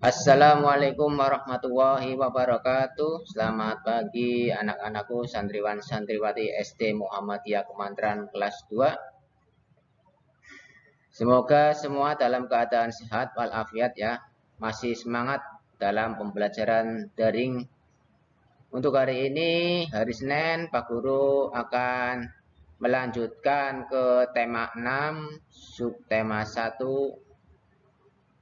Assalamualaikum warahmatullahi wabarakatuh. Selamat pagi anak-anakku santriwan santriwati SD Muhammadiyah Kemantran kelas 2. Semoga semua dalam keadaan sehat walafiat ya. Masih semangat dalam pembelajaran daring. Untuk hari ini, hari Senin, Pak Guru akan melanjutkan ke tema 6, subtema 1,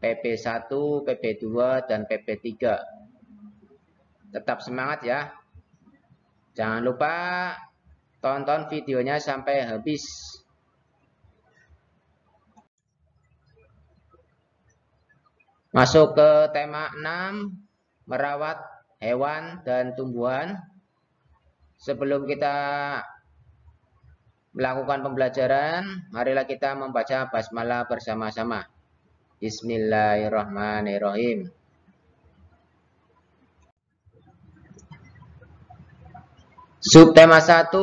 PP1, PP2, dan PP3. Tetap semangat ya. Jangan lupa tonton videonya sampai habis. Masuk ke tema 6, merawat hewan dan tumbuhan. Sebelum kita melakukan pembelajaran, marilah kita membaca basmalah bersama-sama. Bismillahirrahmanirrahim. Subtema 1,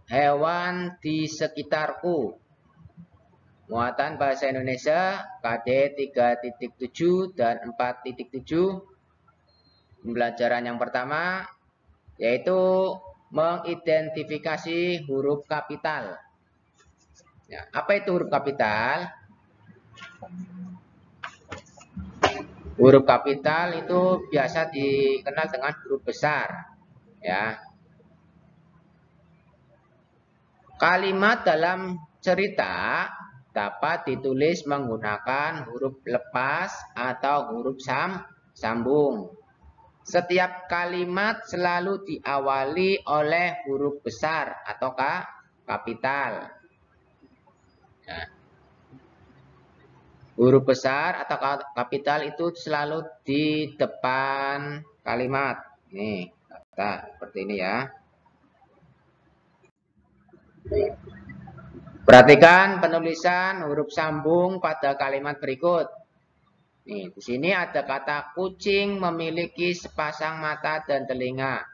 hewan di sekitarku. Muatan bahasa Indonesia KD 3.7 dan 4.7. Pembelajaran yang pertama yaitu mengidentifikasi huruf kapital. Ya, apa itu huruf kapital? Huruf kapital itu biasa dikenal dengan huruf besar. Ya. Kalimat dalam cerita dapat ditulis menggunakan huruf lepas atau huruf sambung. Setiap kalimat selalu diawali oleh huruf besar atau kapital. Ya. Huruf besar atau kapital itu selalu di depan kalimat. Nih, kata seperti ini ya. Perhatikan penulisan huruf sambung pada kalimat berikut. Nih, di sini ada kata kucing memiliki sepasang mata dan telinga.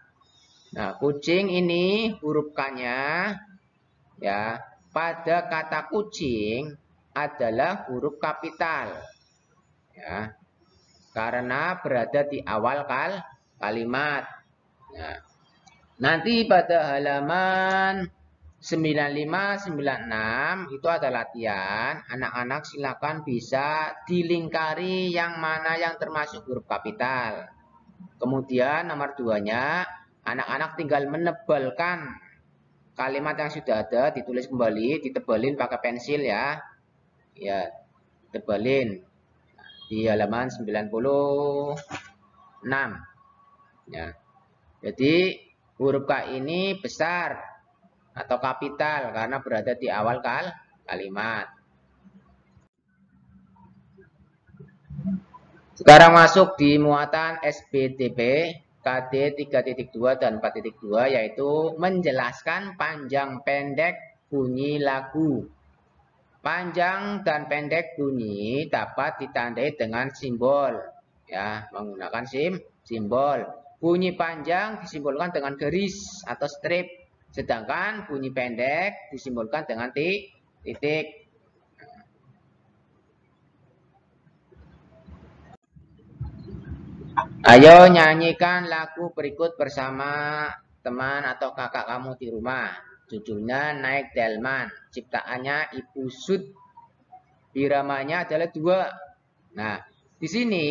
Nah, kucing ini huruf K-nya ya, pada kata kucing adalah huruf kapital. Ya. Karena berada di awal kalimat. Ya. Nanti pada halaman 95-96 itu ada latihan. Anak-anak silakan bisa dilingkari yang mana yang termasuk huruf kapital. Kemudian nomor 2-nya, anak-anak tinggal menebalkan kalimat yang sudah ada, ditulis kembali, ditebalin pakai pensil ya. Ya, tebalin di halaman 96. Ya. Jadi huruf K ini besar atau kapital karena berada di awal kalimat. Sekarang masuk di muatan SBTP KD 3.2 dan 4.2 yaitu menjelaskan panjang pendek bunyi lagu. Panjang dan pendek bunyi dapat ditandai dengan simbol ya, menggunakan simbol. Bunyi panjang disimbolkan dengan garis atau strip. Sedangkan bunyi pendek disimbolkan dengan titik. Ayo nyanyikan lagu berikut bersama teman atau kakak kamu di rumah. Judulnya Naik Delman. Ciptaannya Ibu Sud. Biramanya adalah 2. Nah, di sini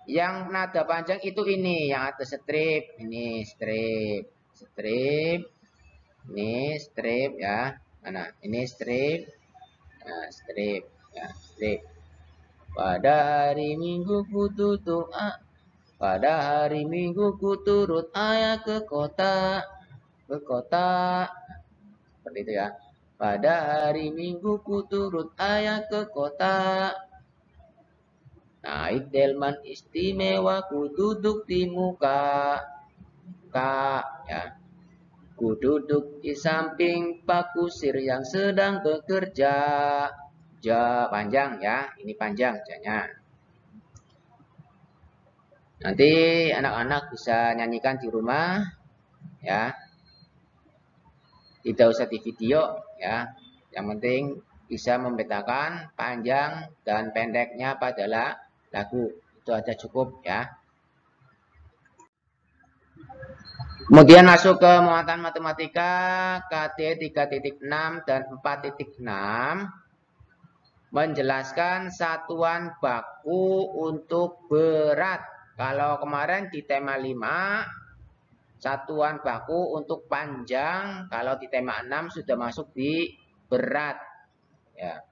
yang nada panjang itu ini, yang ada strip. Ini strip. Strip. Ini strip ya. Mana? Ini strip. Nah, strip ya, strip. Pada hari Minggu ku tutup pada hari Minggu ku turut ayah ke kota. Seperti itu ya. Pada hari Minggu ku turut ayah ke kota. Naik delman istimewa ku duduk di muka. Ya. Ku duduk di samping Pak Kusir yang sedang bekerja. Panjang ya, ini panjang janya. Nanti anak-anak bisa nyanyikan di rumah ya. Tidak usah di video ya. Yang penting bisa membedakan panjang dan pendeknya pada lagu. Itu aja cukup ya. Kemudian masuk ke muatan matematika KD 3.6 dan 4.6 menjelaskan satuan baku untuk berat. Kalau kemarin di tema 5 satuan baku untuk panjang, kalau di tema 6 sudah masuk di berat. Ya.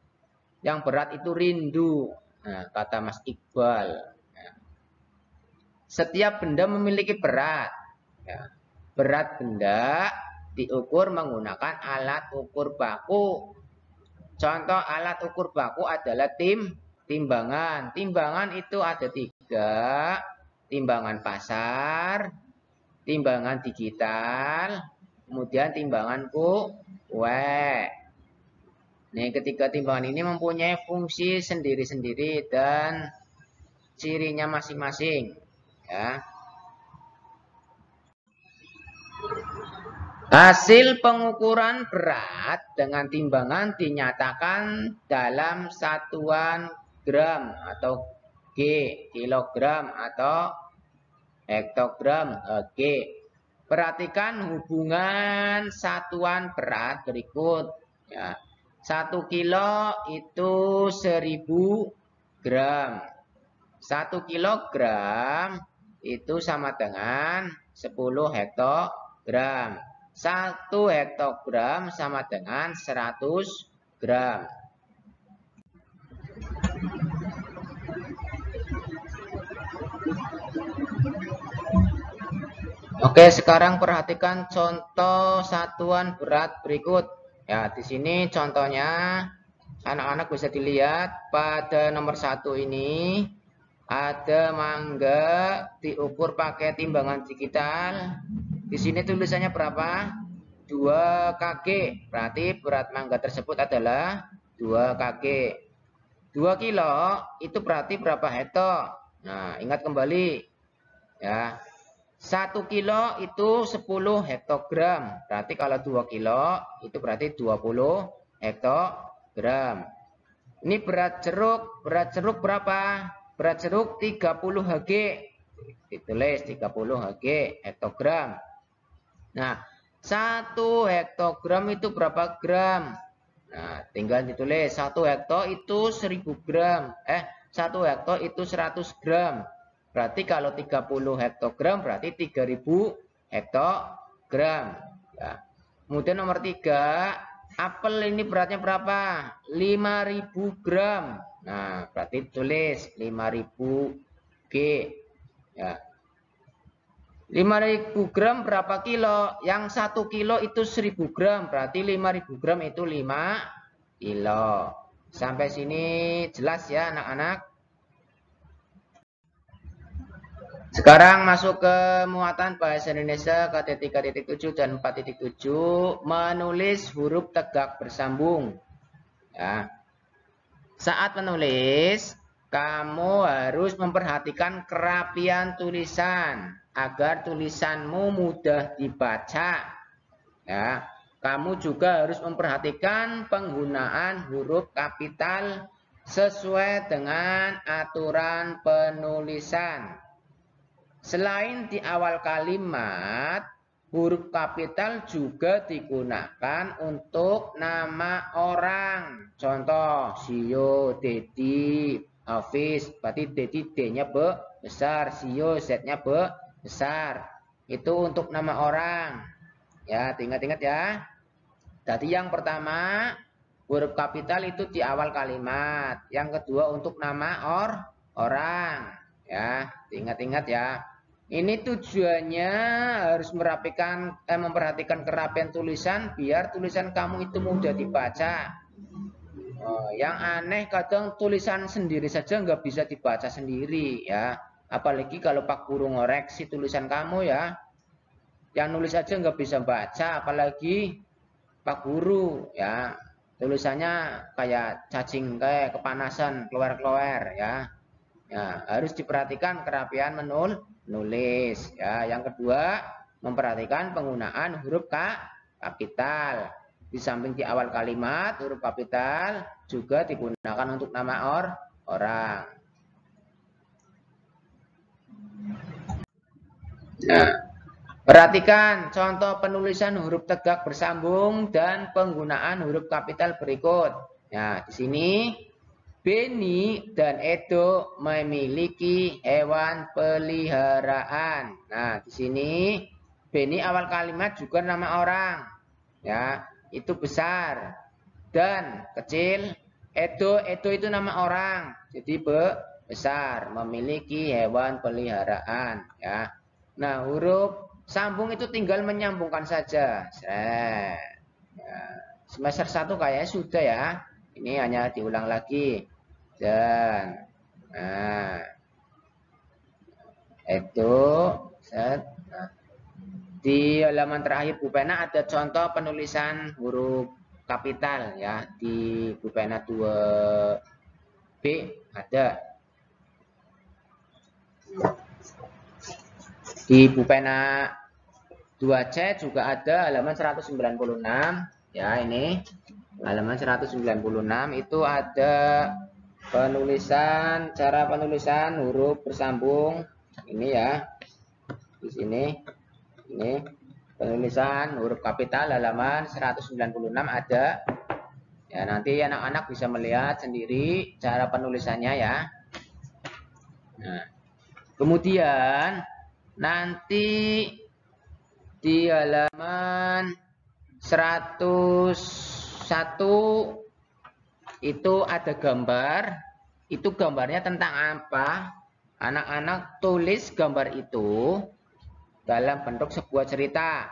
Yang berat itu rindu, nah, kata Mas Iqbal. Ya. Setiap benda memiliki berat. Ya. Berat benda diukur menggunakan alat ukur baku. Contoh alat ukur baku adalah timbangan. Timbangan itu ada 3. Timbangan pasar, timbangan digital, kemudian timbangan kue. Nih, ketiga timbangan ini mempunyai fungsi sendiri-sendiri dan cirinya masing-masing. Ya. Hasil pengukuran berat dengan timbangan dinyatakan dalam satuan gram atau G, kilogram atau hektogram, G. Perhatikan hubungan satuan berat berikut. Ya. 1 kilo itu 1000 gram. 1 kilogram itu sama dengan 10 hektogram. 1 hektogram sama dengan 100 gram. Oke, sekarang perhatikan contoh satuan berat berikut. Ya, di sini contohnya anak-anak bisa dilihat pada nomor 1 ini ada mangga diukur pakai timbangan digital. Di sini tulisannya berapa? 2 kg. Berarti berat mangga tersebut adalah 2 kg. 2 kilo itu berarti berapa hektar? Nah, ingat kembali. Ya. 1 kilo itu 10 hektogram. Berarti kalau 2 kilo itu berarti 20 hektogram. Ini berat jeruk. Berat jeruk berapa? Berat jeruk 30 Hg. Ditulis 30 Hg hektogram. Nah, 1 hektogram itu berapa gram? Nah, tinggal ditulis 1 hekto itu 1000 gram. 1 hekto itu 100 gram. Berarti kalau 30 hektogram berarti 3000 hektogram. Ya. Kemudian nomor 3, apel ini beratnya berapa? 5000 gram. Nah, berarti tulis 5000 G. Ya. 5000 gram berapa kilo? Yang 1 kilo itu 1000 gram. Berarti 5000 gram itu 5 kilo. Sampai sini jelas ya anak-anak? Sekarang masuk ke muatan bahasa Indonesia KT 3.7 dan 4.7. Menulis huruf tegak bersambung. Ya. Saat menulis, kamu harus memperhatikan kerapian tulisan agar tulisanmu mudah dibaca. Ya, kamu juga harus memperhatikan penggunaan huruf kapital sesuai dengan aturan penulisan. Selain di awal kalimat, huruf kapital juga digunakan untuk nama orang. Contoh, Sio, Dedi, Hafiz. Berarti Dedi D-nya besar, Sio Z-nya besar. Itu untuk nama orang. Ya, ingat-ingat ya. Jadi yang pertama, huruf kapital itu di awal kalimat. Yang kedua untuk nama orang. Ya, ingat-ingat ya. Ini tujuannya harus memperhatikan kerapian tulisan biar tulisan kamu itu mudah dibaca. Yang aneh kadang tulisan sendiri saja nggak bisa dibaca sendiri ya. Apalagi kalau Pak Guru ngoreksi tulisan kamu ya. Yang nulis aja nggak bisa baca, apalagi Pak Guru ya. Tulisannya kayak cacing kayak kepanasan, keluar-keluar ya. Ya, harus diperhatikan kerapian menulis. Ya, yang kedua, memperhatikan penggunaan huruf kapital. Di samping di awal kalimat, huruf kapital juga digunakan untuk nama orang. Nah, perhatikan contoh penulisan huruf tegak bersambung dan penggunaan huruf kapital berikut. Nah, di sini Beni dan Edo memiliki hewan peliharaan. Nah, di sini Beni awal kalimat juga nama orang. Ya, itu besar. Dan kecil, Edo itu nama orang. Jadi besar, memiliki hewan peliharaan. Ya. Nah, huruf sambung itu tinggal menyambungkan saja. Ya. Semester 1 kayaknya sudah ya. Ini hanya diulang lagi. Dan nah, itu set. Nah, di halaman terakhir Bu Pena ada contoh penulisan huruf kapital ya. Di Bu Pena 2B ada. Di Bu Pena 2C juga ada halaman 196 ya, ini halaman 196 itu ada penulisan, cara penulisan huruf bersambung ini ya. Di sini ini penulisan huruf kapital halaman 196 ada. Ya, nanti anak-anak bisa melihat sendiri cara penulisannya ya. Nah, kemudian nanti di halaman 101 itu ada gambar. Itu gambarnya tentang apa? Anak-anak tulis gambar itu dalam bentuk sebuah cerita.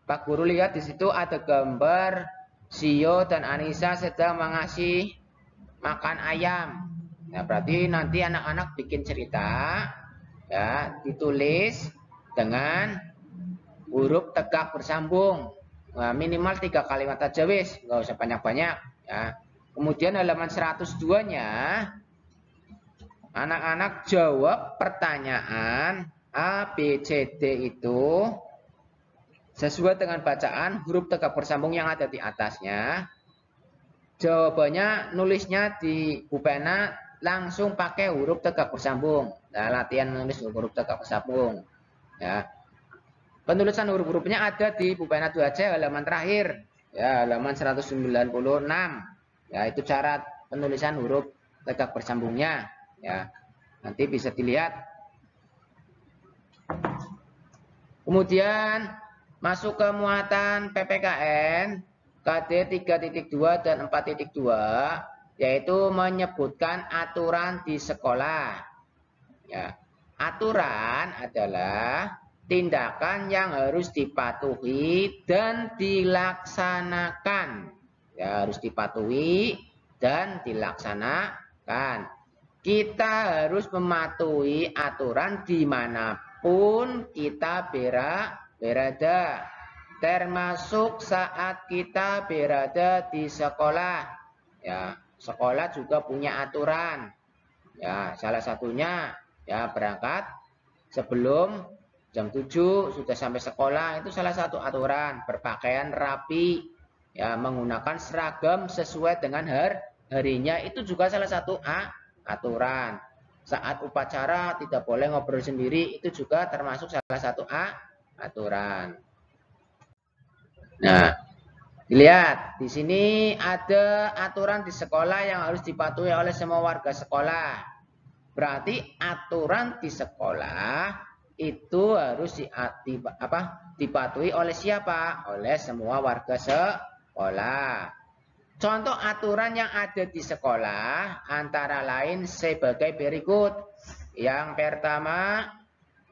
Pak Guru lihat di situ ada gambar Sio dan Anissa sedang mengasih makan ayam. Nah, berarti nanti anak-anak bikin cerita ya, ditulis dengan huruf tegak bersambung. Nah, minimal 3 kalimat aja wis, nggak usah banyak-banyak ya. Kemudian halaman 102-nya anak-anak jawab pertanyaan A, B, C, D itu sesuai dengan bacaan huruf tegak bersambung yang ada di atasnya. Jawabannya nulisnya di Bu Pena langsung pakai huruf tegak bersambung. Nah, latihan menulis huruf tegak bersambung. Ya. Penulisan huruf-hurufnya ada di Bu Pena 2C halaman terakhir. Ya, halaman 196. Ya, itu cara penulisan huruf tegak bersambungnya. Ya. Nanti bisa dilihat. Kemudian masuk ke muatan PPKN KD 3.2 dan 4.2 yaitu menyebutkan aturan di sekolah. Ya. Aturan adalah tindakan yang harus dipatuhi dan dilaksanakan. Ya, harus dipatuhi dan dilaksanakan. Kita harus mematuhi aturan dimanapun kita berada. Termasuk saat kita berada di sekolah. Ya, sekolah juga punya aturan. Ya, salah satunya ya berangkat sebelum jam 7 sudah sampai sekolah, itu salah satu aturan. Berpakaian rapi, ya menggunakan seragam sesuai dengan harinya, itu juga salah satu aturan. Saat upacara tidak boleh ngobrol sendiri, itu juga termasuk salah satu aturan. Nah, dilihat di sini ada aturan di sekolah yang harus dipatuhi oleh semua warga sekolah. Berarti aturan di sekolah itu harus dipatuhi oleh siapa? Oleh semua warga sekolah. Contoh aturan yang ada di sekolah antara lain sebagai berikut. Yang pertama,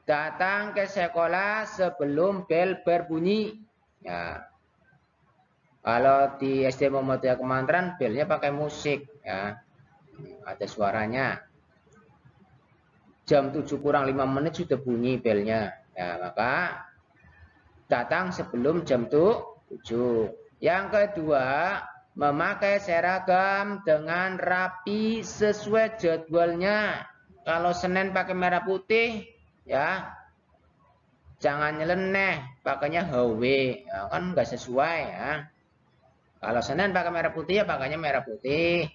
datang ke sekolah sebelum bel berbunyi. Ya. Kalau di SD Muhammadiyah Kemantran belnya pakai musik ya. Ada suaranya. Jam 7 kurang 5 menit sudah bunyi belnya. Ya, maka datang sebelum jam 7. Yang kedua, memakai seragam dengan rapi sesuai jadwalnya. Kalau Senin pakai merah putih, ya jangan nyeleneh, pakainya HW, ya, kan nggak sesuai ya. Kalau Senin pakai merah putih ya pakainya merah putih.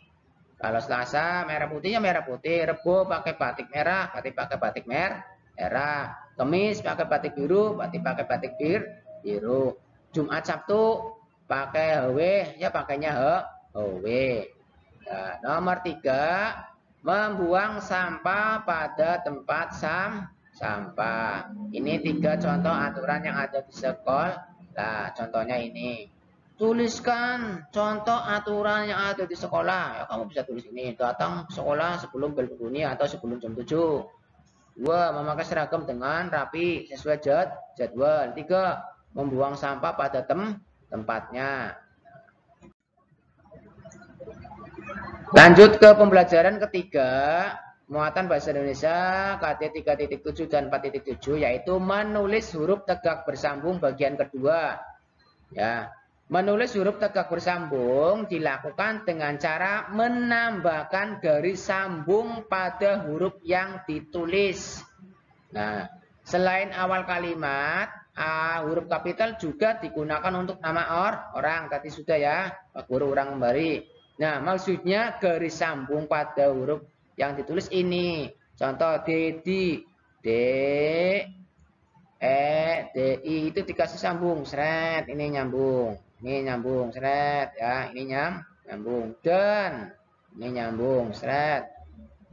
Kalau Selasa merah putihnya merah putih. Rebo pakai batik merah, berarti pakai batik merah. merah. Kamis pakai batik biru, berarti pakai batik biru. Jumat Sabtu pakai HW, ya pakainya HW. Ya, nomor 3, membuang sampah pada tempat sampah. Ini 3 contoh aturan yang ada di sekolah. Nah, contohnya ini. Tuliskan contoh aturan yang ada di sekolah. Ya, kamu bisa tulis ini. Datang sekolah sebelum bel berbunyi atau sebelum jam 7. 2. Memakai seragam dengan rapi sesuai jadwal. 3. Membuang sampah pada tempatnya. Lanjut ke pembelajaran ketiga, muatan bahasa Indonesia KD 3.7 dan 4.7, yaitu menulis huruf tegak bersambung bagian kedua. Ya, menulis huruf tegak bersambung dilakukan dengan cara menambahkan garis sambung pada huruf yang ditulis. Nah, selain awal kalimat, huruf kapital juga digunakan untuk nama orang. Tadi sudah ya, Pak Guru orang kembali. Nah, maksudnya garis sambung pada huruf yang ditulis ini. Contoh Dedi, D, E, D, I itu dikasih sambung, seret, ini nyambung. Ini nyambung, seret, ya, ini nyambung. Dan ini nyambung, seret.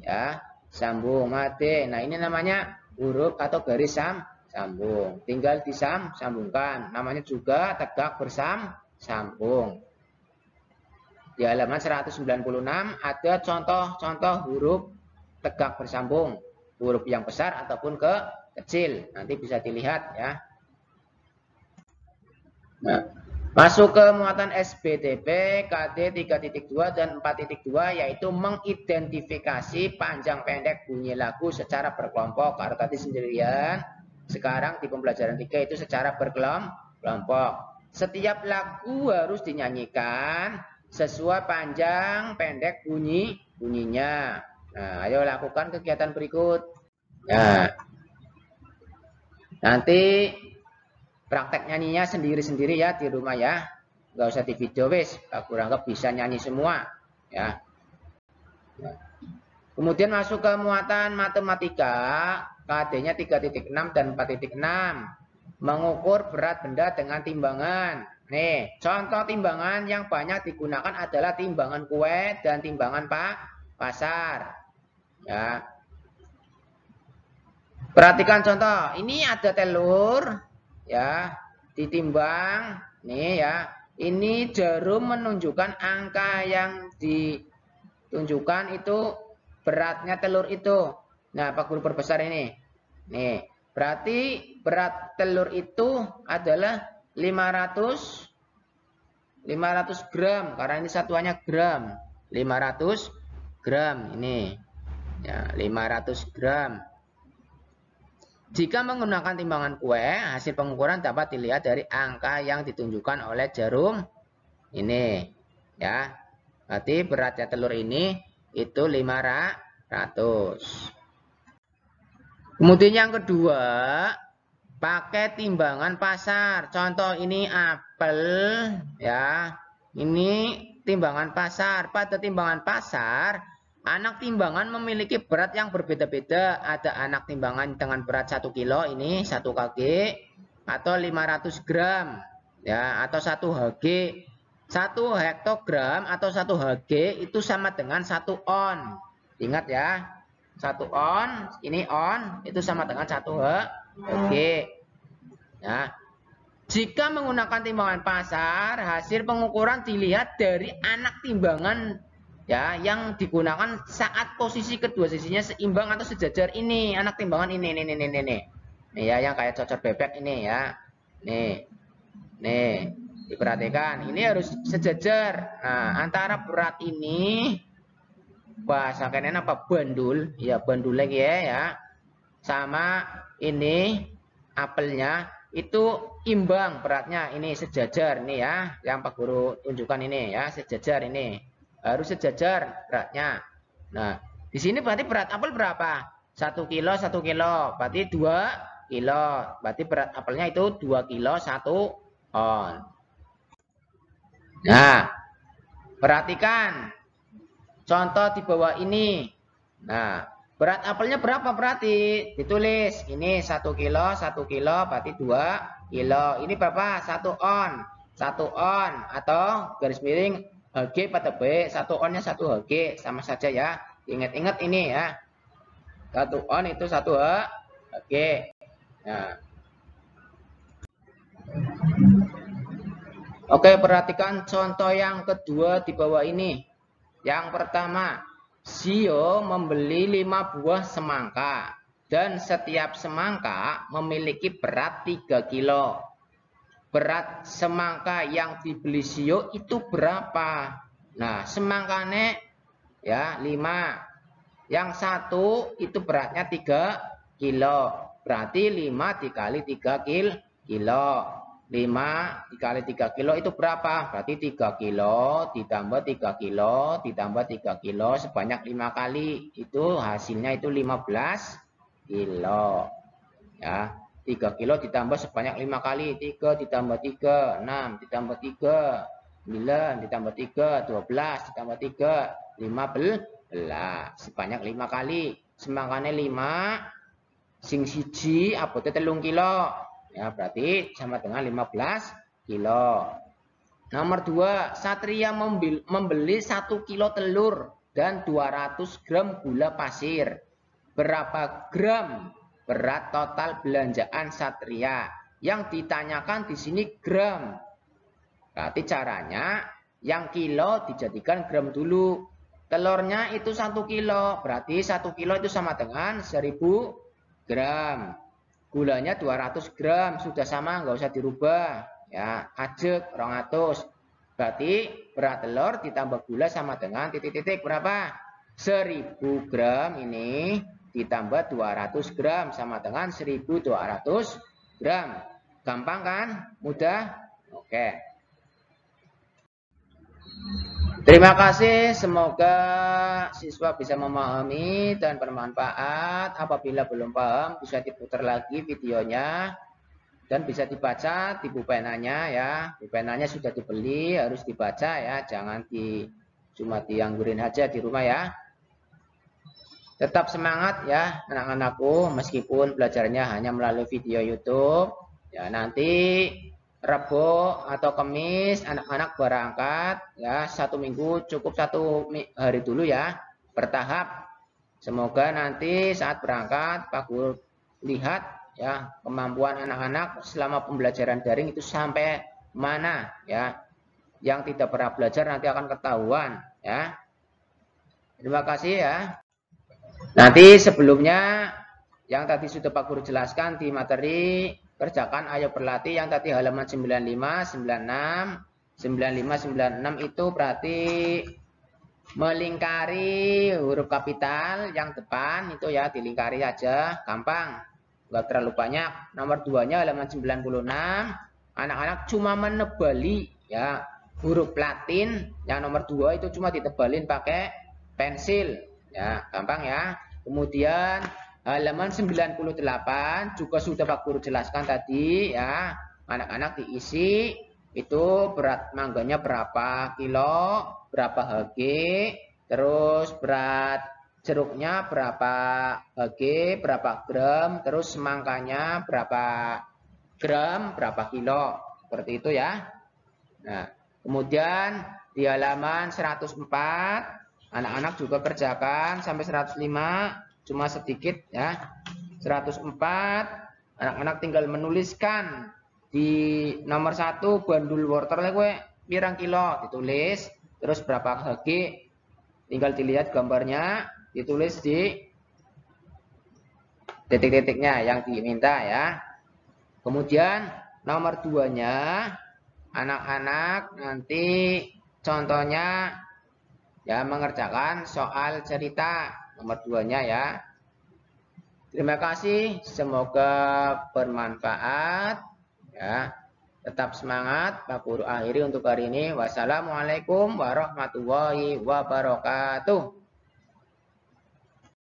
Ya, sambung, mate. Nah, ini namanya huruf atau garis sambung. Tinggal disambungkan. Namanya juga tegak bersambung. Di halaman 196 ada contoh-contoh huruf tegak bersambung. Huruf yang besar ataupun kecil. Nanti bisa dilihat ya. Nah, masuk ke muatan SBTP KD 3.2 dan 4.2, yaitu mengidentifikasi panjang pendek bunyi lagu secara berkelompok. Kalau tadi sendirian, sekarang di pembelajaran 3 itu secara berkelompok. Setiap lagu harus dinyanyikan sesuai panjang pendek bunyinya. Nah, ayo lakukan kegiatan berikut. Nah, nanti praktek nyanyinya sendiri-sendiri ya di rumah ya. Nggak usah di video wis. Aku anggap bisa nyanyi semua ya. Kemudian masuk ke muatan matematika. KD-nya 3.6 dan 4.6. Mengukur berat benda dengan timbangan. Nih, contoh timbangan yang banyak digunakan adalah timbangan kue dan timbangan pasar. Ya. Perhatikan contoh. Ini ada telur. Ya, ditimbang nih ya, ini jarum menunjukkan angka yang ditunjukkan itu beratnya telur itu. Nah, Pak Guru perbesar ini nih, berarti berat telur itu adalah 500 gram karena ini satuannya gram. 500 gram ini ya, 500 gram. Jika menggunakan timbangan kue, hasil pengukuran dapat dilihat dari angka yang ditunjukkan oleh jarum ini. Ya, berarti beratnya telur ini itu 500. Kemudian yang kedua, pakai timbangan pasar. Contoh ini apel, ya. Ini timbangan pasar. Pada timbangan pasar, anak timbangan memiliki berat yang berbeda-beda. Ada anak timbangan dengan berat 1 kilo, ini 1 kg, atau 500 gram, ya, atau 1 Hg. 1 hektogram atau 1 Hg itu sama dengan 1 on. Ingat ya, 1 on, ini on, itu sama dengan 1 Hg. Ya. Jika menggunakan timbangan pasar, hasil pengukuran dilihat dari anak timbangan ya yang digunakan saat posisi kedua sisinya seimbang atau sejajar. Ini anak timbangan ini nih ya, yang kayak cocok bebek ini ya, nih diperhatikan, ini harus sejajar. Nah, antara berat ini bahasa kenen apa, bandul ya, bandul lagi ya, sama ini apelnya itu imbang beratnya, ini sejajar nih ya, yang Pak Guru tunjukkan ini ya, sejajar, ini harus sejajar beratnya. Nah, di sini berarti berat apel berapa? 1 kilo, 1 kilo. Berarti 2 kilo. Berarti berat apelnya itu 2 kilo 1 on. Nah, perhatikan contoh di bawah ini. Nah, Berat apelnya berapa berarti? Ditulis. Ini 1 kilo berarti 2 kilo. Ini berapa? 1 on. 1 on atau garis miring Hg pada B. 1 onnya 1 Hg. Sama saja ya. Ingat-ingat ini ya. 1 on itu 1 Hg. Nah. Oke, perhatikan contoh yang kedua di bawah ini. Yang pertama, Sio membeli 5 buah semangka dan setiap semangka memiliki berat 3 kilo. Berat semangka yang dibeli Sio itu berapa? Nah, semangkanya ya 5. Yang satu itu beratnya 3 kilo. Berarti 5 dikali 3 kilo. 5 dikali 3 kilo itu berapa? Berarti 3 kilo ditambah 3 kilo ditambah 3 kilo sebanyak 5 kali. Itu hasilnya itu 15 kilo. Ya, 3 kilo ditambah sebanyak 5 kali. 3 ditambah 3, 6 ditambah 3, 9 ditambah 3, 12 ditambah 3, 15. Sebanyak 5 kali. Semangkanya 5, sing siji abote 3 kilo. Ya, berarti sama dengan 15 kilo. Nomor 2, Satria membeli 1 kilo telur dan 200 gram gula pasir. Berapa gram berat total belanjaan Satria? Yang ditanyakan di sini gram. Berarti caranya yang kilo dijadikan gram dulu. Telurnya itu 1 kilo. Berarti 1 kilo itu sama dengan 1000 gram. Gulanya 200 gram, sudah sama, nggak usah dirubah. Ya, ajek 200. Berarti berat telur ditambah gula sama dengan titik-titik berapa? 1000 gram ini ditambah 200 gram sama dengan 1200 gram. Gampang kan? Mudah? Oke. Terima kasih, semoga siswa bisa memahami dan bermanfaat. Apabila belum paham, bisa diputar lagi videonya dan bisa dibaca di bupenanya ya. Bupenanya sudah dibeli, harus dibaca ya, jangan cuma dianggurin aja di rumah ya. Tetap semangat ya anak-anakku, meskipun belajarnya hanya melalui video YouTube. Ya, nanti Rabu atau Kamis anak-anak berangkat ya, 1 minggu cukup 1 hari dulu ya, bertahap. Semoga nanti saat berangkat Pak Guru lihat ya kemampuan anak-anak selama pembelajaran daring itu sampai mana ya. Yang tidak pernah belajar nanti akan ketahuan ya. Terima kasih ya. Nanti sebelumnya yang tadi sudah Pak Guru jelaskan di materi, kerjakan ayo berlatih yang tadi halaman 95, 96, 95, 96 itu berarti melingkari huruf kapital yang depan itu ya, dilingkari aja, gampang, nggak terlalu banyak. Nomor 2-nya halaman 96, anak-anak cuma menebali ya huruf Latin, yang nomor 2 itu cuma ditebalin pakai pensil ya, gampang ya. Kemudian halaman 98 juga sudah Pak Guru jelaskan tadi ya, anak-anak diisi itu berat mangganya berapa kilo, berapa Hg, terus berat jeruknya berapa Hg, berapa gram, terus semangkanya berapa gram, berapa kilo, seperti itu ya. Nah, kemudian di halaman 104 anak-anak juga kerjakan sampai 105, cuma sedikit ya. 104 anak-anak tinggal menuliskan di nomor 1 bandul wortel gue pirang kilo ditulis, terus berapa Hg tinggal dilihat gambarnya, ditulis di titik-titiknya yang diminta ya. Kemudian nomor 2-nya anak-anak nanti contohnya ya mengerjakan soal cerita nomor 2-nya ya. Terima kasih, semoga bermanfaat ya. Tetap semangat. Pak Guru akhiri untuk hari ini. Wassalamualaikum warahmatullahi wabarakatuh.